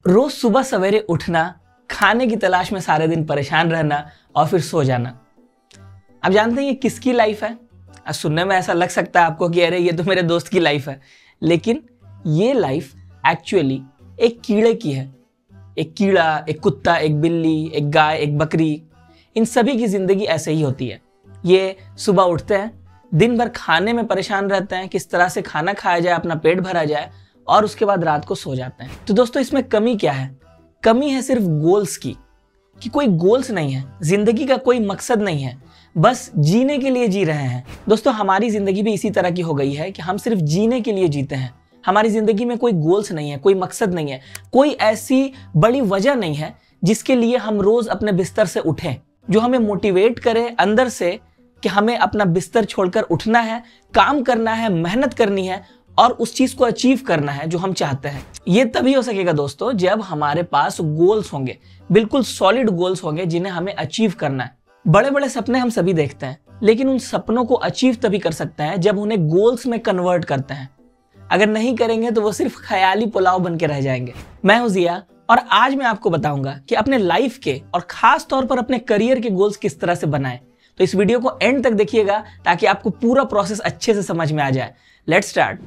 रोज सुबह सवेरे उठना, खाने की तलाश में सारे दिन परेशान रहना और फिर सो जाना। आप जानते हैं ये किसकी लाइफ है? सुनने में ऐसा लग सकता है आपको कि अरे ये तो मेरे दोस्त की लाइफ है, लेकिन ये लाइफ एक्चुअली एक कीड़े की है। एक कीड़ा, एक कुत्ता, एक बिल्ली, एक गाय, एक बकरी, इन सभी की जिंदगी ऐसे ही होती है। ये सुबह उठते हैं, दिन भर खाने में परेशान रहते हैं, किस तरह से खाना खाया जाए, अपना पेट भरा जाए, और उसके बाद रात को सो जाते हैं। तो दोस्तों इसमें कमी क्या है? कमी है सिर्फ गोल्स की, कि कोई गोल्स नहीं है, जिंदगी का कोई मकसद नहीं है, बस जीने के लिए जी रहे हैं। दोस्तों हमारी जिंदगी भी इसी तरह की हो गई है कि हम सिर्फ जीने के लिए जीते हैं। हमारी जिंदगी में कोई गोल्स नहीं है, कोई मकसद नहीं है, कोई ऐसी बड़ी वजह नहीं है जिसके लिए हम रोज अपने बिस्तर से उठें, जो हमें मोटिवेट करे अंदर से कि हमें अपना बिस्तर छोड़कर उठना है, काम करना है, मेहनत करनी है और उस चीज को अचीव करना है जो हम चाहते हैं। ये तभी हो सकेगा दोस्तों जब हमारे पास गोल्स होंगे, बिल्कुल सॉलिड गोल्स होंगे जिन्हें हमें अचीव करना है। बड़े बड़े सपने हम सभी देखते हैं, लेकिन उन सपनों को अचीव तभी कर सकते हैं जब उन्हें गोल्स में कन्वर्ट करते हैं। अगर नहीं करेंगे तो वो सिर्फ ख्याली पुलाव बन के रह जाएंगे। मैं हूं जिया और आज मैं आपको बताऊंगा कि अपने लाइफ के और खास तौर पर अपने करियर के गोल्स किस तरह से बनाएं। तो इस वीडियो को एंड तक देखिएगा ताकि आपको पूरा प्रोसेस अच्छे से समझ में आ जाए। Let's start.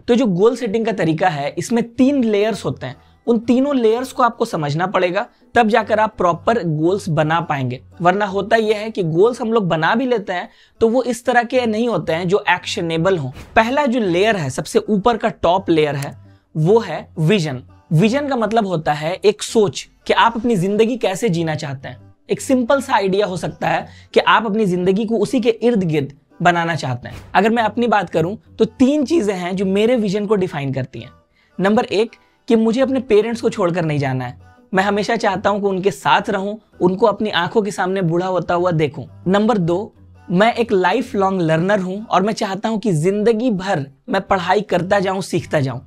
तो जो गोल सेटिंग का तरीका है, इसमें 3 लेयर्स होते हैं। उन तीनों लेयर्स को आपको समझना पड़ेगा, तब जाकर आप प्रॉपर गोल्स बना पाएंगे। वरना होता यह है कि गोल्स हम लोग बना भी लेते हैं तो वो इस तरह के नहीं होते हैं जो एक्शनेबल हो। पहला जो लेयर है, सबसे ऊपर का टॉप लेयर है, वो है विजन। विजन का मतलब होता है एक सोच कि आप अपनी जिंदगी कैसे जीना चाहते हैं। एक सिंपल सा आइडिया हो सकता है कि आप अपनी जिंदगी को उसी के इर्द गिर्द बनाना चाहते हैं। अगर मैं अपनी बात करूं तो 3 चीजें हैं जो मेरे विजन को डिफाइन करती हैं। नंबर 1 कि मुझे अपने पेरेंट्स को छोड़कर नहीं जाना है। मैं हमेशा चाहता हूं कि उनके साथ रहूं, उनको अपनी आंखों के सामने बूढ़ा होता हुआ देखूं। नंबर 2, मैं एक लाइफ लॉन्ग लर्नर हूं और मैं चाहता हूं कि जिंदगी भर मैं पढ़ाई करता जाऊं, सीखता जाऊं।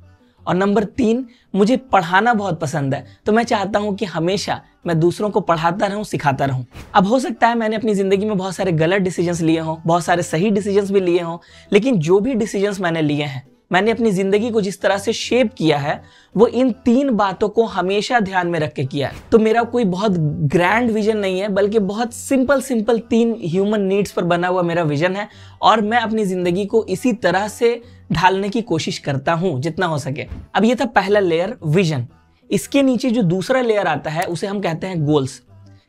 और नंबर 3, मुझे पढ़ाना बहुत पसंद है, तो मैं चाहता हूं कि हमेशा मैं दूसरों को पढ़ाता रहूं, सिखाता रहूं। अब हो सकता है मैंने अपनी जिंदगी में बहुत सारे गलत डिसीजंस लिए हों, बहुत सारे सही डिसीजंस भी लिए हों, लेकिन जो भी डिसीजंस मैंने लिए हैं, मैंने अपनी जिंदगी को जिस तरह से शेप किया है, वो इन 3 बातों को हमेशा ध्यान में रख के किया है। तो मेरा कोई बहुत ग्रैंड विजन नहीं है, बल्कि बहुत सिंपल 3 ह्यूमन नीड्स पर बना हुआ मेरा विजन है, और मैं अपनी जिंदगी को इसी तरह से ढालने की कोशिश करता हूं जितना हो सके। अब ये था पहला लेयर, विजन। इसके नीचे जो दूसरा लेयर आता है उसे हम कहते हैं गोल्स,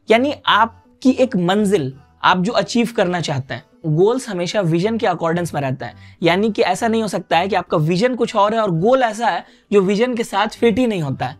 यानी आपकी एक मंजिल, आप जो अचीव करना चाहते हैं। गोल्स हमेशा विजन के अकॉर्डेंस में रहता है, यानी कि ऐसा नहीं हो सकता है कि आपका विजन कुछ और है और गोल ऐसा है जो विजन के साथ फिट ही नहीं होता है।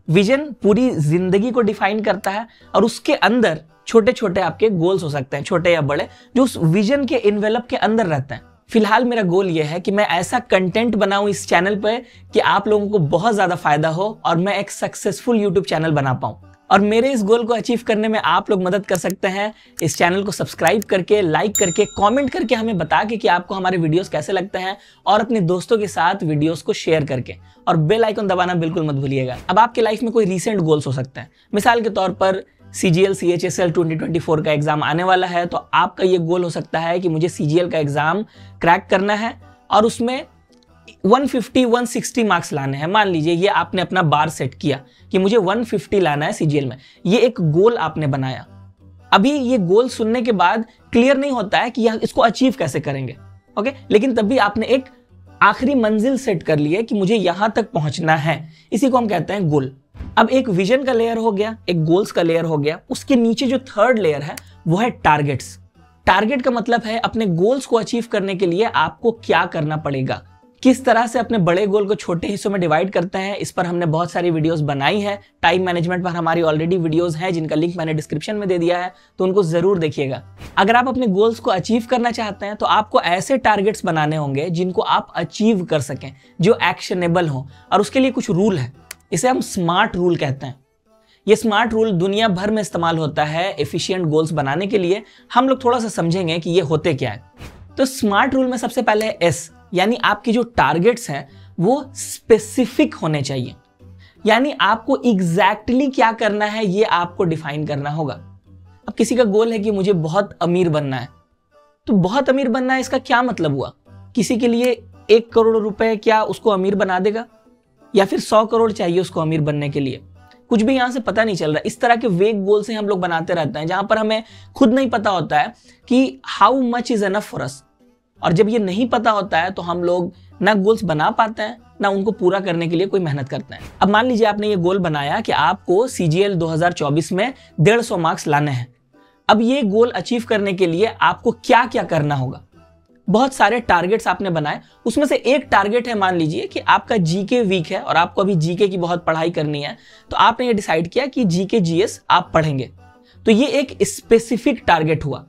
विजन पूरी जिंदगी को डिफाइन करता है और उसके अंदर छोटे छोटे आपके गोल्स हो सकते हैं, छोटे या बड़े, जो उस विजन के इन्वेलप के अंदर रहते हैं। फिलहाल मेरा गोल ये है कि मैं ऐसा कंटेंट बनाऊं इस चैनल पे कि आप लोगों को बहुत ज्यादा फायदा हो और मैं एक सक्सेसफुल यूट्यूब चैनल बना पाऊं। और मेरे इस गोल को अचीव करने में आप लोग मदद कर सकते हैं इस चैनल को सब्सक्राइब करके, लाइक करके, कमेंट करके हमें बता के कि आपको हमारे वीडियोस कैसे लगते हैं, और अपने दोस्तों के साथ वीडियोस को शेयर करके, और बेल आइकन दबाना बिल्कुल मत भूलिएगा। अब आपके लाइफ में कोई रीसेंट गोल्स हो सकते हैं, मिसाल के तौर पर CGL CHSL 2024 का एग्जाम आने वाला है, तो आपका ये गोल हो सकता है कि मुझे CGL का एग्जाम क्रैक करना है और उसमें 150-160 मार्क्स लाने हैं। मान लीजिए ये आपने अपना बार सेट किया कि मुझे 150 लाना है CGL में, ये एक गोल आपने बनाया। अभी ये गोल सुनने के बाद क्लियर नहीं होता है कि इसको अचीव कैसे करेंगे, ओके, लेकिन तब भी आपने एक आखिरी मंजिल सेट कर ली है कि मुझे यहां तक पहुंचना है। इसी को हम कहते हैं गोल। अब एक विजन का लेयर हो गया, एक गोल्स का लेयर हो गया, उसके नीचे जो थर्ड लेयर है वो है टारगेट्स। टारगेट का मतलब है अपने गोल्स को अचीव करने के लिए आपको क्या करना पड़ेगा, किस तरह से अपने बड़े गोल को छोटे हिस्सों में डिवाइड करते हैं। इस पर हमने बहुत सारी वीडियोस बनाई हैं। टाइम मैनेजमेंट पर हमारी ऑलरेडी वीडियोस हैं जिनका लिंक मैंने डिस्क्रिप्शन में दे दिया है, तो उनको जरूर देखिएगा। अगर आप अपने गोल्स को अचीव करना चाहते हैं तो आपको ऐसे टारगेट्स बनाने होंगे जिनको आप अचीव कर सकें, जो एक्शनेबल हो, और उसके लिए कुछ रूल है। इसे हम स्मार्ट रूल कहते हैं। ये स्मार्ट रूल दुनिया भर में इस्तेमाल होता है एफिशिएंट गोल्स बनाने के लिए। हम लोग थोड़ा सा समझेंगे कि ये होते क्या है। तो स्मार्ट रूल में सबसे पहले है S, यानी आपकी जो टारगेट्स हैं वो स्पेसिफिक होने चाहिए, यानी आपको एग्जैक्टली क्या करना है ये आपको डिफाइन करना होगा। अब किसी का गोल है कि मुझे बहुत अमीर बनना है, तो बहुत अमीर बनना है इसका क्या मतलब हुआ? किसी के लिए 1 करोड़ रुपए क्या उसको अमीर बना देगा, या फिर 100 करोड़ चाहिए उसको अमीर बनने के लिए? कुछ भी यहां से पता नहीं चल रहा। इस तरह के वेग गोल से हम लोग बनाते रहते हैं जहां पर हमें खुद नहीं पता होता है कि how much is enough for us. और जब ये नहीं पता होता है तो हम लोग ना गोल्स बना पाते हैं, ना उनको पूरा करने के लिए कोई मेहनत करते हैं। अब मान लीजिए आपने ये गोल बनाया कि आपको CGL 2024 में 150 मार्क्स लाने हैं। अब ये गोल अचीव करने के लिए आपको क्या क्या करना होगा? बहुत सारे टारगेट्स आपने बनाए, उसमें से एक टारगेट है, मान लीजिए कि आपका जीके वीक है और आपको अभी जीके की बहुत पढ़ाई करनी है, तो आपने ये डिसाइड किया कि जीके जीएस आप पढ़ेंगे। तो ये एक स्पेसिफिक टारगेट हुआ।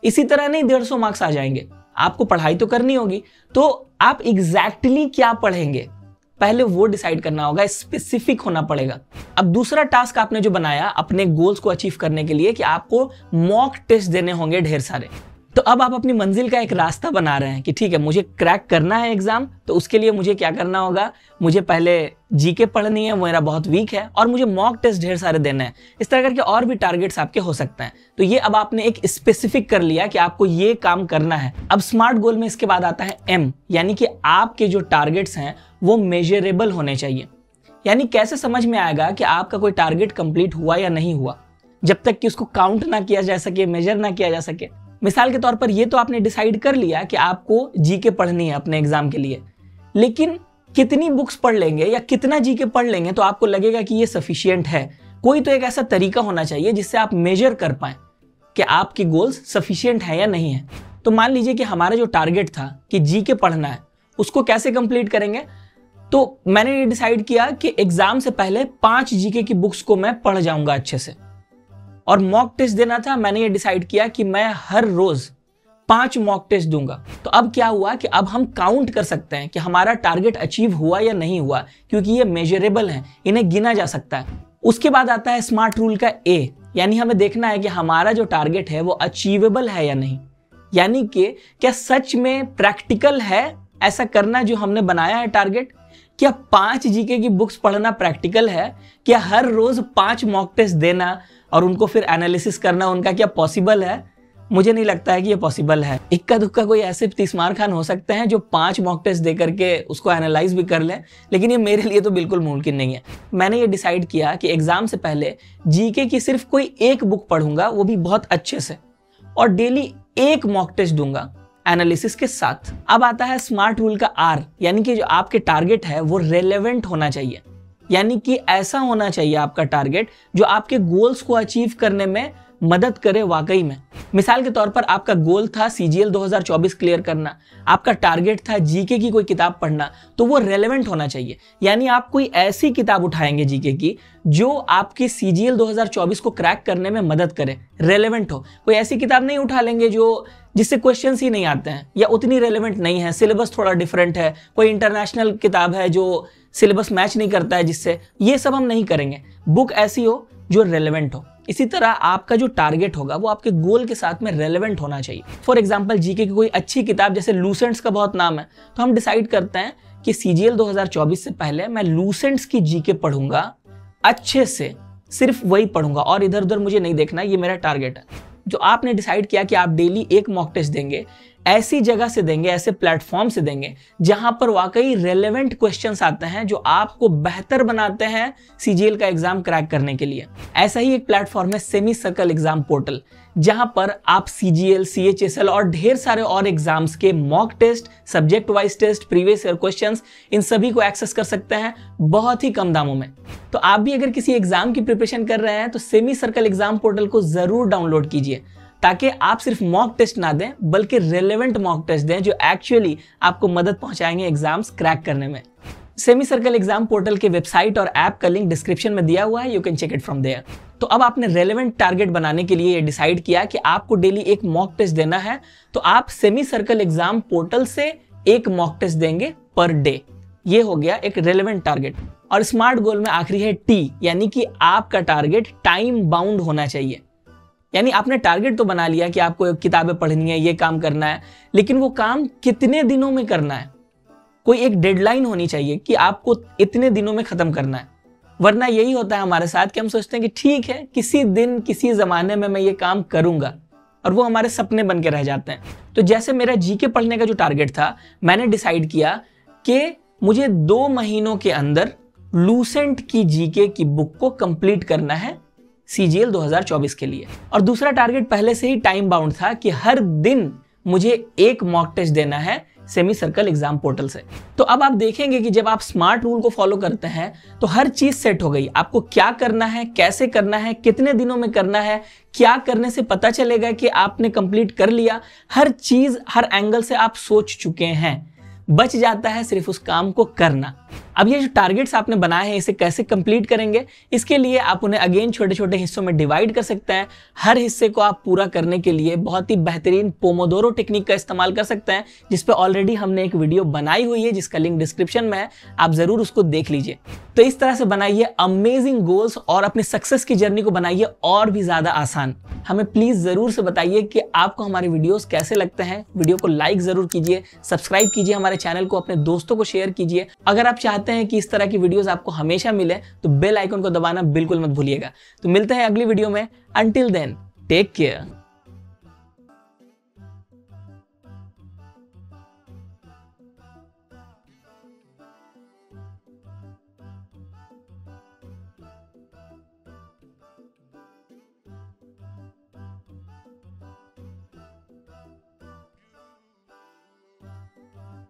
इसी तरह नहीं 150 मार्क्स आ जाएंगे, आपको पढ़ाई तो करनी होगी, तो आप एग्जैक्टली क्या पढ़ेंगे पहले वो डिसाइड करना होगा, स्पेसिफिक होना पड़ेगा। अब दूसरा टास्क आपने जो बनाया अपने गोल्स को अचीव करने के लिए कि आपको मॉक टेस्ट देने होंगे ढेर सारे। तो अब आप अपनी मंजिल का एक रास्ता बना रहे हैं कि ठीक है, मुझे क्रैक करना है एग्जाम, तो उसके लिए मुझे क्या करना होगा, मुझे पहले जीके पढ़नी है, वो मेरा बहुत वीक है, और मुझे मॉक टेस्ट ढेर सारे देने हैं। इस तरह करके और भी टारगेट्स आपके हो सकते हैं। तो ये अब आपने एक स्पेसिफिक कर लिया कि आपको ये काम करना है। अब स्मार्ट गोल में इसके बाद आता है M, यानी कि आपके जो टारगेट्स हैं वो मेजरेबल होने चाहिए। यानी कैसे समझ में आएगा कि आपका कोई टारगेट कंप्लीट हुआ या नहीं हुआ, जब तक कि उसको काउंट ना किया जा सके, मेजर ना किया जा सके। मिसाल के तौर पर ये तो आपने डिसाइड कर लिया कि आपको जीके पढ़नी है अपने एग्जाम के लिए, लेकिन कितनी बुक्स पढ़ लेंगे या कितना जीके पढ़ लेंगे तो आपको लगेगा कि ये सफिशिएंट है? कोई तो एक ऐसा तरीका होना चाहिए जिससे आप मेजर कर पाएं कि आपकी गोल्स सफिशिएंट है या नहीं है। तो मान लीजिए कि हमारा जो टारगेट था कि जीके पढ़ना है, उसको कैसे कंप्लीट करेंगे? तो मैंने ये डिसाइड किया कि एग्जाम से पहले 5 जीके की बुक्स को मैं पढ़ जाऊंगा अच्छे से। और मॉक टेस्ट देना था, मैंने ये डिसाइड किया कि मैं हर रोज 5 मॉक टेस्ट दूंगा। तो अब क्या हुआ कि अब हम काउंट कर सकते हैं कि हमारा टारगेट अचीव हुआ या नहीं हुआ, क्योंकि ये मेजरेबल है, इन्हें गिना जा सकता है। उसके बाद आता है स्मार्ट रूल का A, यानी हमें देखना है कि हमारा जो टारगेट है वो अचीवेबल है या नहीं। यानी कि क्या सच में प्रैक्टिकल है ऐसा करना जो हमने बनाया है टारगेट? क्या 5 जीके की बुक्स पढ़ना प्रैक्टिकल है? क्या हर रोज 5 मॉक टेस्ट देना और उनको फिर एनालिसिस करना उनका क्या पॉसिबल है? मुझे नहीं लगता है कि ये पॉसिबल है। इक्का दुक्का कोई ऐसे तीस्मार खान हो सकते हैं जो 5 मॉक टेस्ट दे करके उसको एनालाइज भी कर लें, लेकिन ये मेरे लिए तो बिल्कुल मुमकिन नहीं है। मैंने ये डिसाइड किया कि एग्जाम से पहले जीके की सिर्फ कोई एक बुक पढ़ूंगा, वो भी बहुत अच्छे से, और डेली 1 मॉक टेस्ट दूंगा एनालिसिस के साथ। अब आता है स्मार्ट रूल का R, यानी कि जो आपके टारगेट है वो रेलेवेंट होना चाहिए। यानी कि ऐसा होना चाहिए आपका टारगेट जो आपके गोल्स को अचीव करने में मदद करे वाकई में। मिसाल के तौर पर आपका गोल था CGL 2024 क्लियर करना, आपका टारगेट था जीके की कोई किताब पढ़ना, तो वो रेलेवेंट होना चाहिए। यानी आप कोई ऐसी किताब उठाएंगे जीके की जो आपकी CGL 2024 को क्रैक करने में मदद करे, रेलेवेंट हो। कोई ऐसी किताब नहीं उठा लेंगे जिससे क्वेश्चंस ही नहीं आते हैं या उतनी रेलेवेंट नहीं है, सिलेबस थोड़ा डिफरेंट है, कोई इंटरनेशनल किताब है जो सिलेबस मैच नहीं करता है जिससे, ये सब हम नहीं करेंगे। बुक ऐसी हो जो रेलेवेंट हो। इसी तरह आपका जो टारगेट होगा वो आपके गोल के साथ में रेलेवेंट होना चाहिए। फॉर एग्जांपल जीके की कोई अच्छी किताब, जैसे लूसेंट्स का बहुत नाम है, तो हम डिसाइड करते हैं कि CGL 2024 से पहले मैं लूसेंट्स की जीके पढ़ूंगा अच्छे से, सिर्फ वही पढ़ूंगा और इधर उधर मुझे नहीं देखना, ये मेरा टारगेट है। जो आपने डिसाइड किया कि आप डेली 1 मॉक टेस्ट देंगे, ऐसी जगह से देंगे, ऐसे प्लेटफॉर्म से देंगे जहां पर वाकई रेलेवेंट क्वेश्चंस आते हैं जो आपको बेहतर बनाते हैं CGL का एग्जाम क्रैक करने के लिए। ऐसा ही एक प्लेटफॉर्म है सेमी सर्कल एग्जाम पोर्टल, जहां पर आप CGL, CHSL और ढेर सारे और एग्जाम्स के mock test, subject wise test, previous year questions, इन सभी को एक्सेस कर सकते हैं बहुत ही कम दामों में। तो आप भी अगर किसी एग्जाम की प्रिपरेशन कर रहे हैं तो सेमी सर्कल एग्जाम पोर्टल को जरूर डाउनलोड कीजिए, ताकि आप सिर्फ मॉक टेस्ट ना दें बल्कि रेलेवेंट मॉक टेस्ट दें जो एक्चुअली आपको मदद पहुंचाएंगे एग्जाम्स क्रैक करने में। सेमी सर्कल एग्जाम पोर्टल के वेबसाइट और ऐप का लिंक डिस्क्रिप्शन में दिया हुआ है, you can check it from there. तो अब आपने रेलेवेंट टारगेट बनाने के लिए ये डिसाइड किया कि आपको डेली 1 मॉक टेस्ट देना है, तो आप सेमी सर्कल एग्जाम पोर्टल से 1 मॉक टेस्ट देंगे पर डे। ये हो गया एक रेलेवेंट टारगेट। और स्मार्ट गोल में आखिरी है T, यानी कि आपका टारगेट टाइम बाउंड होना चाहिए। यानी आपने टारगेट तो बना लिया कि आपको किताबें पढ़नी है, ये काम करना है, लेकिन वो काम कितने दिनों में करना है? कोई एक डेडलाइन होनी चाहिए कि आपको इतने दिनों में खत्म करना है। वरना यही होता है हमारे साथ कि हम सोचते हैं कि ठीक है, किसी दिन किसी जमाने में मैं ये काम करूंगा, और वो हमारे सपने बन के रह जाते हैं। तो जैसे मेरा जीके पढ़ने का जो टारगेट था, मैंने डिसाइड किया कि मुझे 2 महीनों के अंदर लूसेंट की जीके की बुक को कंप्लीट करना है CGL 2024 के लिए। और दूसरा टारगेट पहले से ही टाइम बाउंड था कि हर दिन मुझे एक मॉक टेस्ट देना है सेमी सर्कल एग्जाम पोर्टल से। तो अब आप देखेंगे कि जब आप स्मार्ट रूल को फॉलो करते हैं तो हर चीज सेट हो गई। आपको क्या करना है, कैसे करना है, कितने दिनों में करना है, क्या करने से पता चलेगा कि आपने कंप्लीट कर लिया, हर चीज हर एंगल से आप सोच चुके हैं। बच जाता है सिर्फ उस काम को करना। अब ये जो टारगेट्स आपने बनाए हैं इसे कैसे कंप्लीट करेंगे, इसके लिए आप उन्हें अगेन छोटे छोटे हिस्सों में डिवाइड कर सकते हैं। हर हिस्से को आप पूरा करने के लिए बहुत ही बेहतरीन पोमोडोरो टेक्निक का इस्तेमाल कर सकते हैं, जिस पे ऑलरेडी हमने एक वीडियो बनाई हुई है जिसका लिंक डिस्क्रिप्शन में है, आप जरूर उसको देख लीजिए। तो इस तरह से बनाइए अमेजिंग गोल्स और अपनी सक्सेस की जर्नी को बनाइए और भी ज्यादा आसान। हमें प्लीज जरूर से बताइए कि आपको हमारे वीडियोस कैसे लगते हैं। वीडियो को लाइक जरूर कीजिए, सब्सक्राइब कीजिए हमारे चैनल को, अपने दोस्तों को शेयर कीजिए। अगर आप चाहते हैं कि इस तरह की वीडियोस आपको हमेशा मिले तो बेल आइकन को दबाना बिल्कुल मत भूलिएगा। तो मिलते हैं अगली वीडियो में। Until then take care.